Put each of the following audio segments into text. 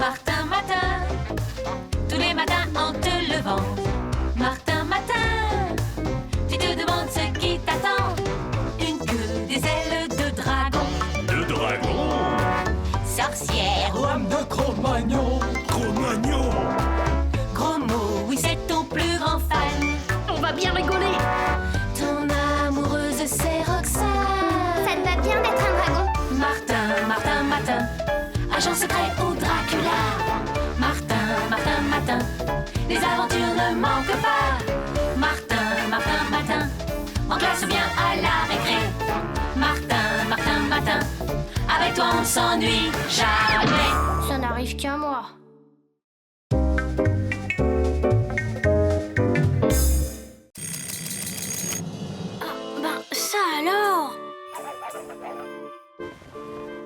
Martin Matin, tous les matins en te levant. Martin Matin, tu te demandes ce qui t'attend. Une queue, des ailes de dragon. De dragon? Sorcière ou âme de Cro-Magnon. Cro-Magnon? Gros mot, oui c'est ton plus grand fan. On va bien rigoler. Ton amoureuse c'est Roxane. Ça te va bien d'être un dragon. Martin, Martin, Matin, agent secret ou Dracula. Martin, Martin, Matin, les aventures ne manquent pas. Martin, Martin, Matin, en classe ou bien à la récré. Martin, Martin, Matin, avec toi on ne s'ennuie jamais. Ça n'arrive qu'à moi. Ça alors?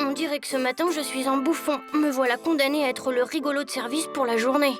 On dirait que ce matin, je suis un bouffon. Me voilà condamné à être le rigolo de service pour la journée.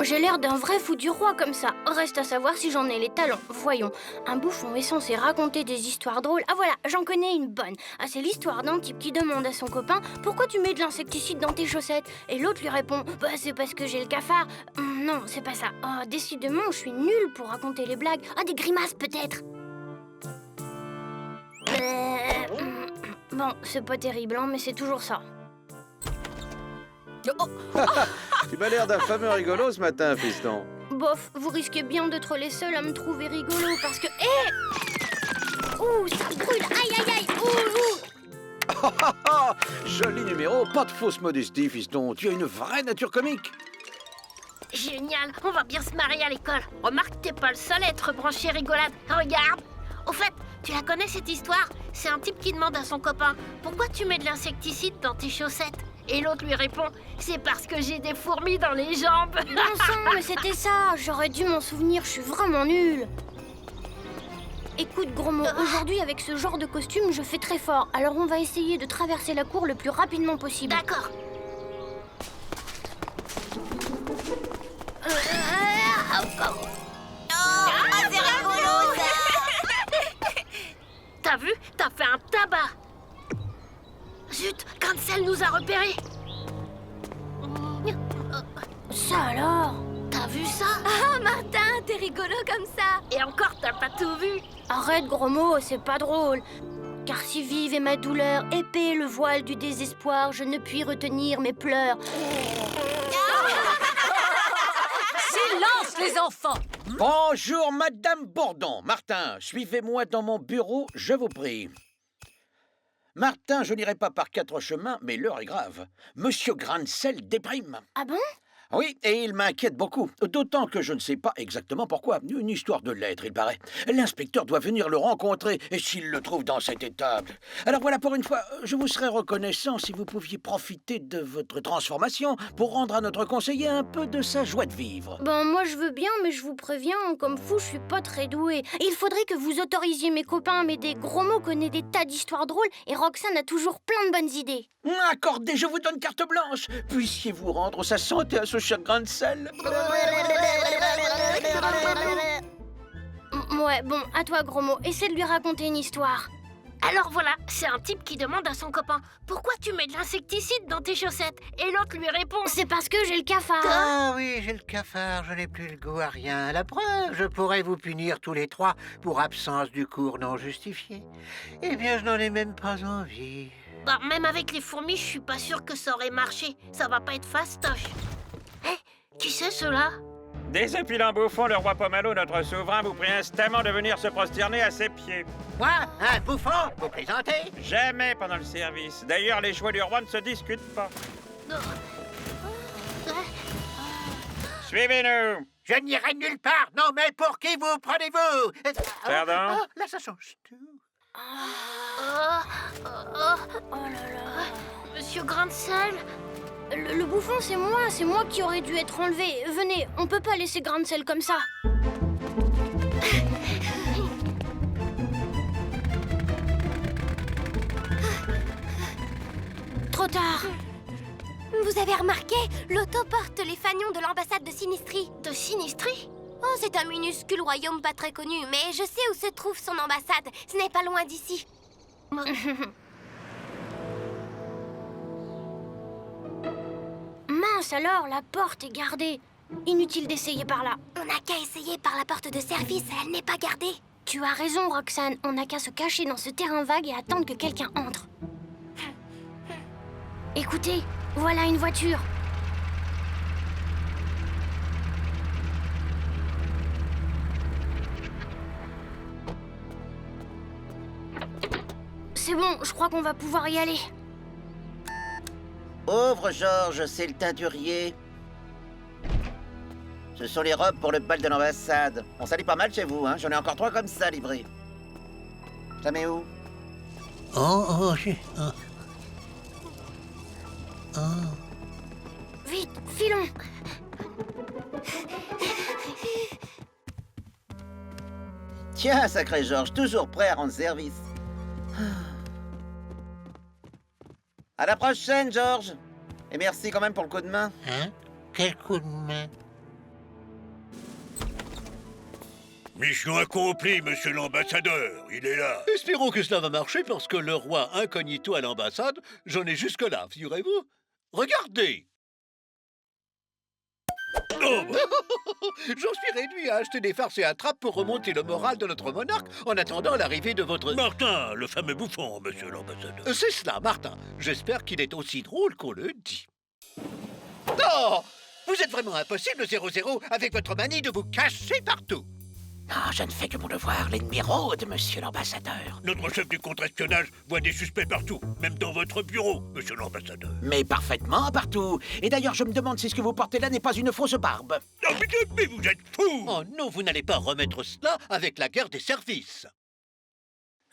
J'ai l'air d'un vrai fou du roi comme ça. Reste à savoir si j'en ai les talents. Voyons, un bouffon est censé raconter des histoires drôles. Ah voilà, j'en connais une bonne. Ah, c'est l'histoire d'un type qui demande à son copain « Pourquoi tu mets de l'insecticide dans tes chaussettes ?» Et l'autre lui répond « Bah c'est parce que j'ai le cafard. Non, c'est pas ça. Oh, décidément, je suis nulle pour raconter les blagues. Ah, des grimaces peut-être. Bon, c'est pas terrible, hein, mais c'est toujours ça. Oh. Tu m'as l'air d'un fameux rigolo ce matin, fiston. Bof, vous risquez bien d'être les seuls à me trouver rigolo parce que... Ouh, ça brûle. Aïe, aïe, aïe. Ouh, ouh. Joli numéro, pas de fausse modestie, fiston. Tu as une vraie nature comique. Génial, on va bien se marrer à l'école. Remarque, t'es pas le seul à être branché rigolade. Regarde. Au fait, tu la connais cette histoire? C'est un type qui demande à son copain « Pourquoi tu mets de l'insecticide dans tes chaussettes ?» Et l'autre lui répond « C'est parce que j'ai des fourmis dans les jambes. » Bon sang, mais c'était ça. J'aurais dû m'en souvenir, je suis vraiment nulle. Écoute, gros mot, aujourd'hui, avec ce genre de costume, je fais très fort. Alors on va essayer de traverser la cour le plus rapidement possible. D'accord. C'est rigolo ça. T'as vu? T'as fait un tabac. Zut, Grancel nous a repérés. Ça alors? T'as vu ça? Ah Martin, t'es rigolo comme ça. Et encore, t'as pas tout vu. Arrête, gros mot, c'est pas drôle. Car si vive est ma douleur, épais le voile du désespoir, je ne puis retenir mes pleurs. Silence les enfants. Bonjour, Madame Bourdon. Martin, suivez-moi dans mon bureau, je vous prie. Martin, je n'irai pas par 4 chemins, mais l'heure est grave. Monsieur Grancel déprime. Ah bon? Oui, et il m'inquiète beaucoup. D'autant que je ne sais pas exactement pourquoi. Une histoire de lettres, il paraît. L'inspecteur doit venir le rencontrer, et s'il le trouve dans cet état... Alors voilà, pour une fois, je vous serais reconnaissant si vous pouviez profiter de votre transformation pour rendre à notre conseiller un peu de sa joie de vivre. Ben moi je veux bien, mais je vous préviens, comme fou, je suis pas très douée. Il faudrait que vous autorisiez mes copains à m'aider. Gros mot connaît des tas d'histoires drôles, et Roxane a toujours plein de bonnes idées. Accordez, je vous donne carte blanche. Puissiez-vous rendre sa santé à ce cher Grancel. Ouais, bon, à toi, gros mot. Essaie de lui raconter une histoire. Alors voilà, c'est un type qui demande à son copain « Pourquoi tu mets de l'insecticide dans tes chaussettes ?» Et l'autre lui répond « C'est parce que j'ai le cafard. Ah oui, j'ai le cafard, je n'ai plus le goût à rien. La preuve, je pourrais vous punir tous les 3 pour absence du cours non justifiée. Eh bien, je n'en ai même pas envie. » Bah, même avec les fourmis, je suis pas sûre que ça aurait marché. Ça va pas être fastoche. Hé, qui c'est ceux-là? Désopilant bouffon, le roi Pomelo, notre souverain, vous prie instamment de venir se prosterner à ses pieds. Moi, un bouffon, vous plaisantez? Jamais pendant le service. D'ailleurs, les choix du roi ne se discutent pas. Suivez-nous. Je n'irai nulle part. Non, mais pour qui vous prenez-vous? Pardon? Là, ça change tout. Oh là là. Monsieur Grancel? Le bouffon, c'est moi qui aurais dû être enlevé. Venez, on peut pas laisser Grancel comme ça. Trop tard. Vous avez remarqué? L'auto porte les fanions de l'ambassade de Sinistrie. De Sinistrie? Oh, c'est un minuscule royaume pas très connu, mais je sais où se trouve son ambassade. Ce n'est pas loin d'ici. Mince alors, la porte est gardée. Inutile d'essayer par là. On n'a qu'à essayer par la porte de service, elle n'est pas gardée. Tu as raison, Roxane. On n'a qu'à se cacher dans ce terrain vague et attendre que quelqu'un entre. Écoutez, voilà une voiture. C'est bon, je crois qu'on va pouvoir y aller. Ouvre, Georges, c'est le teinturier. Ce sont les robes pour le bal de l'ambassade. On s'allie pas mal chez vous, hein. J'en ai encore 3 comme ça livrés. Ça met où? Vite, filons. Tiens, sacré Georges, toujours prêt à rendre service. À la prochaine, Georges. Et merci quand même pour le coup de main. Hein? Quel coup de main? Mission accomplie, monsieur l'ambassadeur. Il est là. Espérons que cela va marcher parce que le roi incognito à l'ambassade, j'en ai jusque-là, figurez-vous. Regardez! Oh, bah, J'en suis réduit à acheter des farces et attrapes pour remonter le moral de notre monarque en attendant l'arrivée de votre... Martin, le fameux bouffon, monsieur l'ambassadeur. C'est cela, Martin. J'espère qu'il est aussi drôle qu'on le dit. Oh! Vous êtes vraiment impossible, 00, avec votre manie de vous cacher partout. Non, je ne fais que mon devoir. L'ennemi rôde, monsieur l'ambassadeur. Notre chef du contre-espionnage voit des suspects partout, même dans votre bureau, monsieur l'ambassadeur. Mais parfaitement partout. Et d'ailleurs, je me demande si ce que vous portez là n'est pas une fausse barbe. Oh, mais vous êtes fou! Oh non, vous n'allez pas remettre cela avec la guerre des services.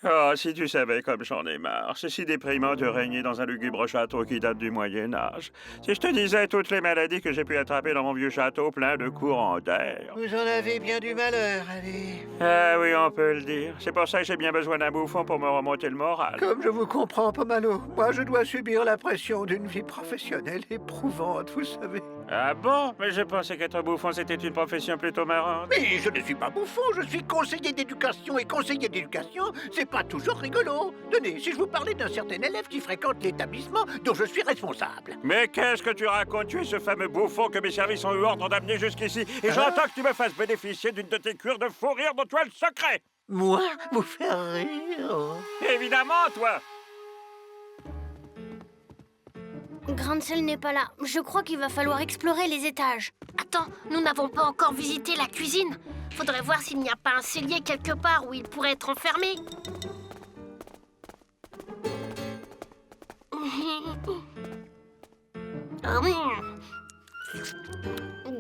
Oh, si tu savais comme j'en ai marre. C'est si déprimant de régner dans un lugubre château qui date du Moyen-Âge. Si je te disais toutes les maladies que j'ai pu attraper dans mon vieux château plein de courants d'air. Vous en avez bien du malheur, allez. Ah oui, on peut le dire. C'est pour ça que j'ai bien besoin d'un bouffon pour me remonter le moral. Comme je vous comprends, Pomalo, moi je dois subir la pression d'une vie professionnelle éprouvante, vous savez. Ah bon? Mais je pensais qu'être bouffon, c'était une profession plutôt marrante. Mais je ne suis pas bouffon, je suis conseiller d'éducation, et conseiller d'éducation, c'est pas toujours rigolo. Tenez, si je vous parlais d'un certain élève qui fréquente l'établissement dont je suis responsable. Mais qu'est-ce que tu racontes? Tu es ce fameux bouffon que mes services ont eu ordre d'amener jusqu'ici. Et j'entends que tu me fasses bénéficier d'une de tes cures de fou rire dont tu as le secret. Moi, vous faire rire? Évidemment, toi. Grancel n'est pas là. Je crois qu'il va falloir explorer les étages. Attends, nous n'avons pas encore visité la cuisine. Faudrait voir s'il n'y a pas un cellier quelque part où il pourrait être enfermé.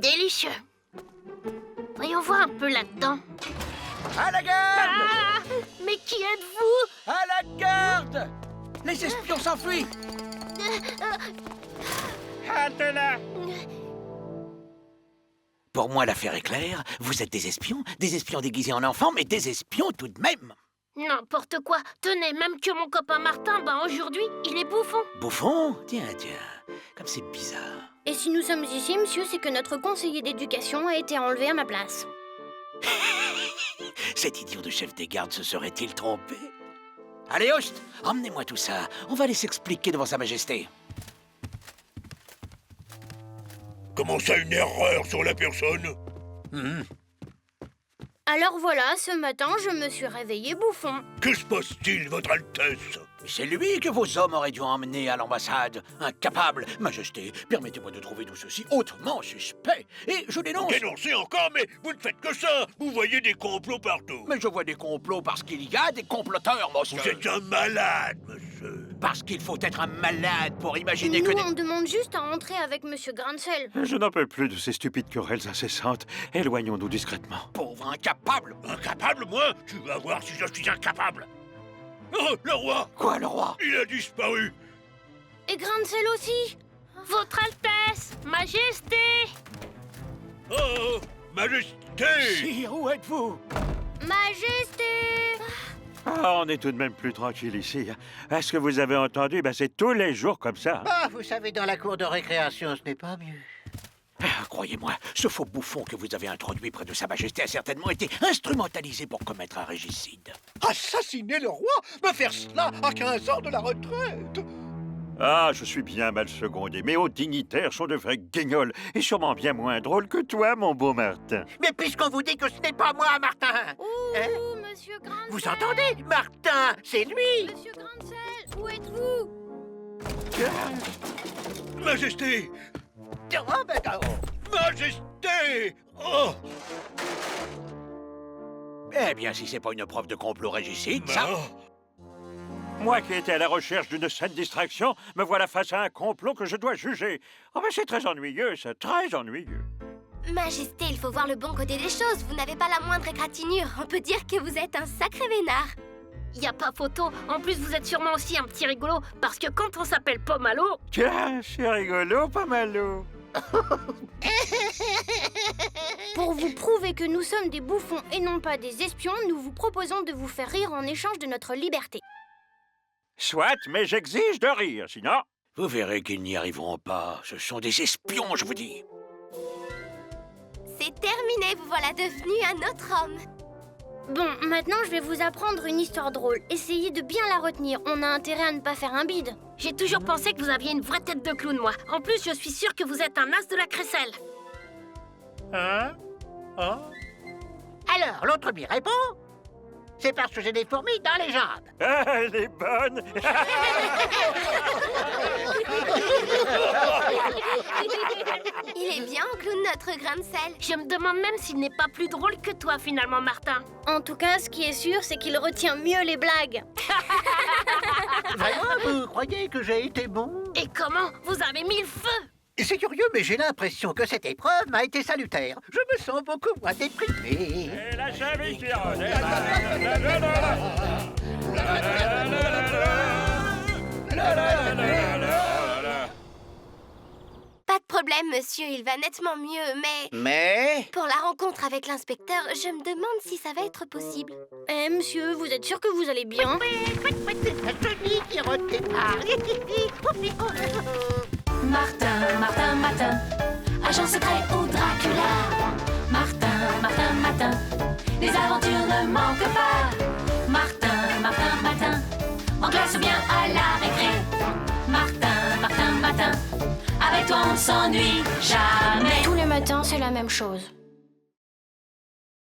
Délicieux. Voyons voir un peu là-dedans. À la garde! Ah, mais qui êtes-vous? À la garde! Les espions s'enfuient! Halte-la. Pour moi, l'affaire est claire. Vous êtes des espions déguisés en enfants, mais des espions tout de même. N'importe quoi. Tenez, même que mon copain Martin, aujourd'hui, il est bouffon. Bouffon? Tiens, comme c'est bizarre. Et si nous sommes ici, monsieur, c'est que notre conseiller d'éducation a été enlevé à ma place. Cet idiot de chef des gardes se serait-il trompé? Allez, Host, emmenez-moi tout ça. On va aller s'expliquer devant Sa Majesté. Comment ça, une erreur sur la personne? Alors voilà, ce matin, je me suis réveillé bouffon. Que se passe-t-il, votre Altesse? C'est lui que vos hommes auraient dû emmener à l'ambassade. Incapable. Majesté, permettez-moi de trouver tout ceci hautement suspect. Et je dénonce... Dénoncez encore, mais vous ne faites que ça. Vous voyez des complots partout. Mais je vois des complots parce qu'il y a des comploteurs, monsieur. Vous êtes un malade, monsieur. Parce qu'il faut être un malade pour imaginer Nous, que des... on demande juste à entrer avec monsieur Grancel. Je n'en peux plus de ces stupides querelles incessantes. Éloignons-nous discrètement. Pauvre incapable. Incapable, moi? Tu vas voir si je suis incapable. Oh, le roi! Quoi, le roi? Il a disparu. Et Grancel aussi. Votre Altesse, Majesté. Oh, Majesté! Sire, où êtes-vous? Majesté. Ah, on est tout de même plus tranquille ici. Est-ce que vous avez entendu? C'est tous les jours comme ça. Ah, vous savez, dans la cour de récréation, ce n'est pas mieux. Ah, croyez-moi, ce faux bouffon que vous avez introduit près de Sa Majesté a certainement été instrumentalisé pour commettre un régicide. Assassiner le roi? Me faire cela à 15 ans de la retraite? Ah, je suis bien mal secondé. Mes hauts dignitaires sont de vrais guignols et sûrement bien moins drôles que toi, mon beau Martin. Mais puisqu'on vous dit que ce n'est pas moi, Martin. Ouh, monsieur Grancel. Vous entendez? Martin, c'est lui. Monsieur Grancel, où êtes-vous? Majesté! Oh, ben, oh. Majesté! Oh! Eh bien, si c'est pas une preuve de complot régicide, ça... Moi qui étais à la recherche d'une saine distraction, me voilà face à un complot que je dois juger. Oh, mais c'est très ennuyeux, ça, très ennuyeux. Majesté, il faut voir le bon côté des choses. Vous n'avez pas la moindre égratignure. On peut dire que vous êtes un sacré vénard. Y a pas photo. En plus, vous êtes sûrement aussi un petit rigolo, parce que quand on s'appelle Pomalo... Tiens, c'est rigolo, pas malo. Pour vous prouver que nous sommes des bouffons et non pas des espions, nous vous proposons de vous faire rire en échange de notre liberté. Soit, mais j'exige de rire, sinon... Vous verrez qu'ils n'y arriveront pas. Ce sont des espions, je vous dis. C'est terminé, vous voilà devenu un autre homme. Bon, maintenant je vais vous apprendre une histoire drôle. Essayez de bien la retenir, on a intérêt à ne pas faire un bide. J'ai toujours pensé que vous aviez une vraie tête de clown, moi. En plus, je suis sûre que vous êtes un as de la crécelle. Hein? Oh? Alors, l'autre lui répond. C'est parce que j'ai des fourmis dans les jambes. Ah, elle est bonne. Il est bien, clown, notre grain de sel. Je me demande même s'il n'est pas plus drôle que toi, finalement, Martin. En tout cas, ce qui est sûr, c'est qu'il retient mieux les blagues. Vraiment, vous croyez que j'ai été bon? Et comment? Vous avez mis le feu! C'est curieux, mais j'ai l'impression que cette épreuve m'a été salutaire. Je me sens beaucoup moins déprimé. Et la chemise qui rôde. Pas de problème, monsieur, il va nettement mieux, mais... Mais... Pour la rencontre avec l'inspecteur, je me demande si ça va être possible. Eh, monsieur, vous êtes sûr que vous allez bien? Celui qui redépart. Martin, Martin, Martin, agent secret ou Dracula. Martin, Martin, Martin, les aventures ne manquent pas. Martin, Martin, Martin, en classe ou bien à la récré. Martin, Martin, Martin, avec toi on ne s'ennuie jamais. Tous les matins, c'est la même chose.